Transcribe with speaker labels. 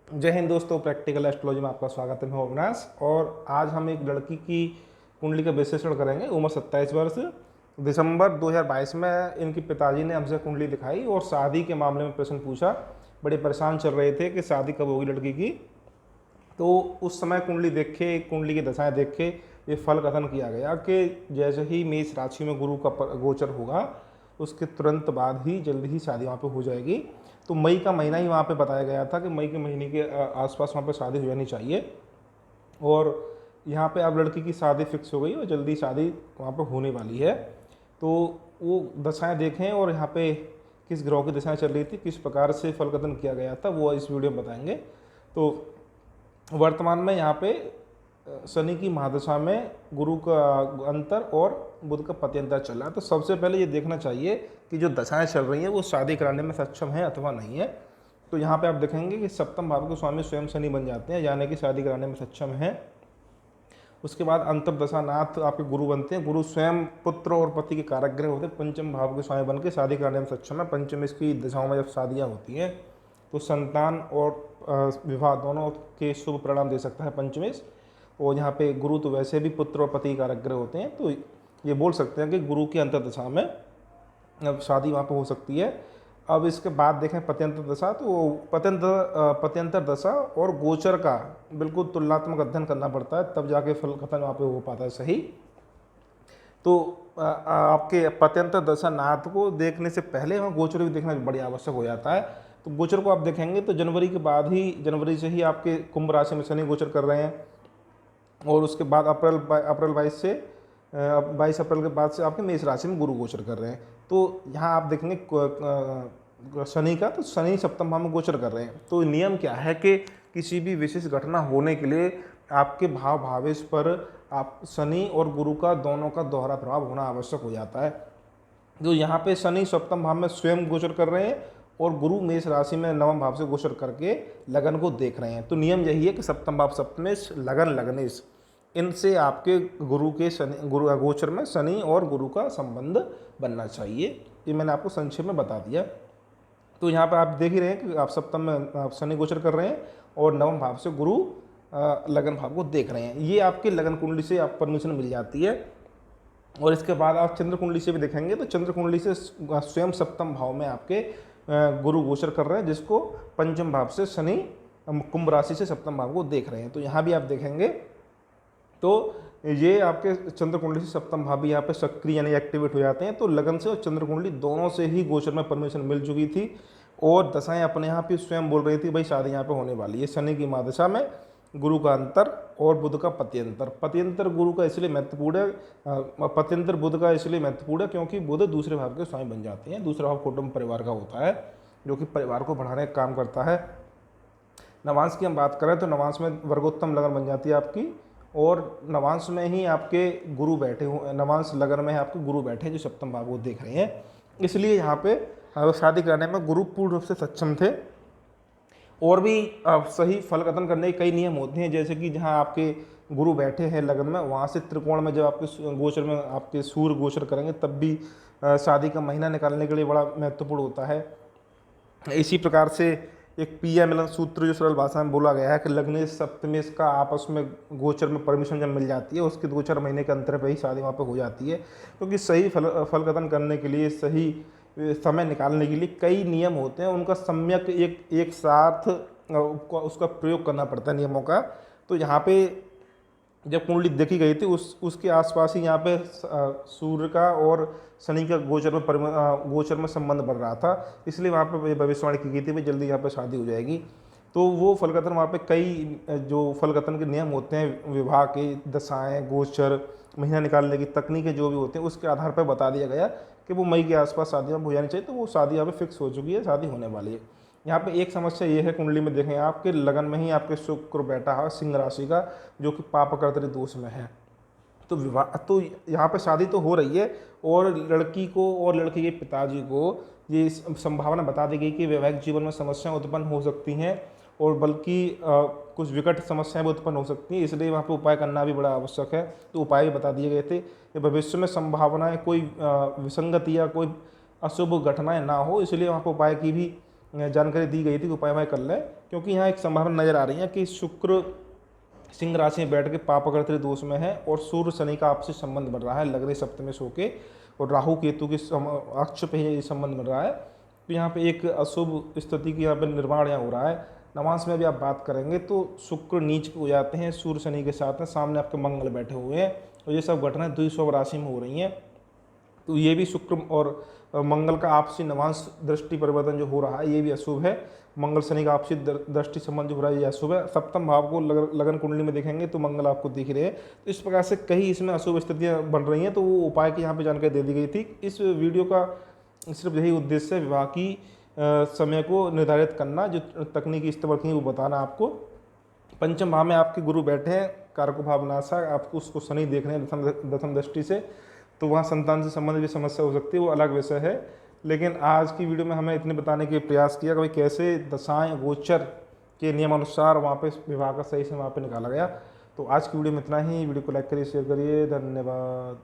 Speaker 1: जय हिंद दोस्तों, practical astrology में आपका स्वागत है। मैं हूं अविनाश और आज हम एक लड़की की कुंडली का विश्लेषण करेंगे। उम्र 27 वर्ष, दिसंबर 2022 में इनके पिताजी ने हमसे कुंडली दिखाई और शादी के मामले में प्रश्न पूछा। बड़े परेशान चल रहे थे कि शादी कब होगी लड़की की। तो उस समय कुंडली देख के, कुंडली की दशाएं देख के ये फल कथन किया गया कि जैसे ही मेष राशि में गुरु का गोचर होगा उसके तुरंत बाद ही जल्दी ही शादी वहाँ पे हो जाएगी। तो मई का महीना ही वहाँ पे बताया गया था कि मई के महीने के आसपास वहाँ पे शादी हो जानी चाहिए। और यहाँ पे अब लड़की की शादी फिक्स हो गई और जल्दी शादी वहाँ पे होने वाली है। तो वो दशाएं देखें और यहाँ पे किस ग्रह की दशाएं चल रही थी, किस प्रकार से फल कथन किया गया था, वो इस वीडियो में बताएंगे। तो वर्तमान में यहाँ पे शनि की महादशा में गुरु का अंतर और बुध का पत्यंतर चल रहा है। तो सबसे पहले ये देखना चाहिए कि जो दशाएं चल रही हैं वो शादी कराने में सक्षम है अथवा नहीं है। तो यहाँ पे आप देखेंगे कि सप्तम भाव के स्वामी स्वयं शनि बन जाते हैं, यानी कि शादी कराने में सक्षम है। उसके बाद अंतर्दशानाथ आपके गुरु बनते हैं। गुरु स्वयं पुत्र और पति के कारक ग्रह होते हैं। पंचम भाव के स्वामी बन के शादी कराने में सक्षम है। पंचम इसकी दशाओं में जब शादियाँ होती हैं तो संतान और विवाह दोनों के शुभ परिणाम दे सकता है पंचमेश। और यहाँ पे गुरु तो वैसे भी पुत्र और पति कारक ग्रह होते हैं, तो ये बोल सकते हैं कि गुरु की अंतर्दशा में अब शादी वहाँ पे हो सकती है। अब इसके बाद देखें पत्यंतर दशा, तो पत्यंतर दशा और गोचर का बिल्कुल तुलनात्मक अध्ययन करना पड़ता है, तब जाके फल कथन वहाँ पे हो पाता है सही। तो आपके पत्यंतर दशा नाथ को देखने से पहले वहाँ गोचर भी देखना बड़ी आवश्यक हो जाता है। तो गोचर को आप देखेंगे तो जनवरी के बाद ही, जनवरी से ही आपके कुंभ राशि में शनि गोचर कर रहे हैं और उसके बाद अप्रैल 22 से 22 अप्रैल के बाद से आपके मेष राशि में गुरु गोचर कर रहे हैं। तो यहाँ आप देखेंगे शनि का, तो शनि सप्तम भाव में गोचर कर रहे हैं। तो नियम क्या है कि किसी भी विशेष घटना होने के लिए आपके भाव भावेश पर आप शनि और गुरु का दोनों का दोहरा प्रभाव होना आवश्यक हो जाता है। तो यहाँ पे शनि सप्तम भाव में स्वयं गोचर कर रहे हैं और गुरु मेष राशि में नवम भाव से गोचर करके लगन को देख रहे हैं। तो नियम यही है कि सप्तम भाव सप्तमेश, लगन, लग्नेश, इनसे आपके गुरु के शनि गुरु गोचर में शनि और गुरु का संबंध बनना चाहिए। ये मैंने आपको संक्षेप में बता दिया। तो यहाँ पर आप देख ही रहे हैं कि आप सप्तम में आप शनि गोचर कर रहे हैं और नवम भाव से गुरु लगन भाव को देख रहे हैं। ये आपके लगन कुंडली से आप परमिशन मिल जाती है। और इसके बाद आप चंद्र कुंडली से भी देखेंगे तो चंद्र कुंडली से स्वयं सप्तम भाव में आपके गुरु गोचर कर रहे हैं, जिसको पंचम भाव से शनि कुंभ राशि से सप्तम भाव को देख रहे हैं। तो यहाँ भी आप देखेंगे तो ये आपके चंद्र कुंडली से सप्तम भाव भी यहाँ पे सक्रिय यानी एक्टिवेट हो जाते हैं। तो लगन से और चंद्र कुंडली दोनों से ही गोचर में परमिशन मिल चुकी थी और दशाएं अपने यहाँ पे स्वयं बोल रही थी भाई शादी यहाँ पे होने वाली है। शनि की महादशा में गुरु का अंतर और बुध का पत्यंतर। पत्यंतर गुरु का इसलिए महत्वपूर्ण है, पत्यंतर बुध का इसलिए महत्वपूर्ण है क्योंकि बुध दूसरे भाव के स्वामी बन जाते हैं। दूसरा भाव कुटुंब परिवार का होता है, जो कि परिवार को बढ़ाने का काम करता है। नवांश की हम बात करें तो नवांश में वर्गोत्तम लगन बन जाती है आपकी, और नवांश में ही आपके गुरु बैठे हुए, नवांश लगन में आपके गुरु बैठे जो सप्तम भाव को देख रहे हैं। इसलिए यहाँ पे शादी कराने में गुरु पूर्ण रूप से सक्षम थे। और भी सही फल कथन करने के कई नियम होते हैं, जैसे कि जहाँ आपके गुरु बैठे हैं लगन में, वहाँ से त्रिकोण में जब आपके गोचर में आपके सूर्य गोचर करेंगे तब भी शादी का महीना निकालने के लिए बड़ा महत्वपूर्ण होता है। इसी प्रकार से एक पिया मिलन सूत्र जो सरल भाषा में बोला गया है कि लग्नेश सप्तमेश का आपस में गोचर में परमिशन जब मिल जाती है उसके 2-4 महीने के अंतर पर ही शादी वहाँ पर हो जाती है। क्योंकि सही फल कथन करने के लिए, सही समय निकालने के लिए कई नियम होते हैं, उनका सम्यक एक साथ उसका प्रयोग करना पड़ता है नियमों का। तो यहाँ पे जब कुंडली देखी गई थी उसके आसपास ही यहाँ पे सूर्य का और शनि का गोचर में संबंध बढ़ रहा था, इसलिए वहाँ पे भविष्यवाणी की गई थी भाई जल्दी यहाँ पे शादी हो जाएगी। तो वो फलकथन वहाँ पे कई जो फलकथन के नियम होते हैं, विवाह के दशाएं, गोचर, महीना निकालने की तकनीकें जो भी होते हैं, उसके आधार पर बता दिया गया कि वो मई के आसपास शादियाँ हो जानी चाहिए। तो वो शादी यहाँ पे फिक्स हो चुकी है, शादी होने वाली है। यहाँ पे एक समस्या ये है कुंडली में देखें आपके लगन में ही आपके शुक्र बैठा है सिंह राशि का, जो कि पापकर्तरी दोष में है। तो विवाह, तो यहाँ पे शादी तो हो रही है और लड़की को और लड़के के पिताजी को ये संभावना बता दी गई कि वैवाहिक जीवन में समस्याएं उत्पन्न हो सकती हैं और बल्कि कुछ विकट समस्याएं भी उत्पन्न हो सकती हैं, इसलिए वहाँ पे उपाय करना भी बड़ा आवश्यक है। तो उपाय भी बता दिए गए थे कि भविष्य में संभावनाएं कोई विसंगति या कोई अशुभ घटनाएं ना हो, इसलिए वहाँ पर उपाय की भी जानकारी दी गई थी कि उपाय वह कर लें, क्योंकि यहाँ एक संभावना नजर आ रही है कि शुक्र सिंह राशि में बैठ के पापग्रह दोष में है और सूर्य शनि का आपसी संबंध बन रहा है लग्न सप्तम में सो के, और राहु केतु के अक्ष पे ये संबंध बन रहा है। तो यहाँ पे एक अशुभ स्थिति की यहाँ पे निर्माण यहाँ हो रहा है। नवांश में भी आप बात करेंगे तो शुक्र नीच हो जाते हैं सूर्य शनि के साथ में, सामने आपके मंगल बैठे हुए हैं, और ये सब घटनाएं द्विशुभ राशि में हो रही हैं। तो ये भी शुक्र और मंगल का आपसी नवांश दृष्टि परिवर्तन जो हो रहा है ये भी अशुभ है। मंगल शनि का आपसी दृष्टि संबंध जो हो रहा है ये अशुभ है। सप्तम भाव को लगन कुंडली में देखेंगे तो मंगल आपको दिख रहे हैं। तो इस प्रकार से कई इसमें अशुभ स्थितियां बन रही हैं, तो वो उपाय की यहाँ पे जानकारी दे दी गई थी। इस वीडियो का सिर्फ यही उद्देश्य है विवाह की समय को निर्धारित करना, जो तकनीकी इस्तेमाल की वो बताना आपको। पंचम भाव में आपके गुरु बैठे हैं, कारक भाव नासा, आपको उसको शनि देख रहे हैं दसम दृष्टि से, तो वहाँ संतान से संबंधित भी समस्या हो सकती है, वो अलग विषय है। लेकिन आज की वीडियो में हमें इतने बताने के प्रयास किया कि भाई कैसे दशाएं गोचर के नियमानुसार वहाँ पे विवाह का सही समय वहाँ पे निकाला गया। तो आज की वीडियो में इतना ही। वीडियो को लाइक करिए, शेयर करिए, धन्यवाद।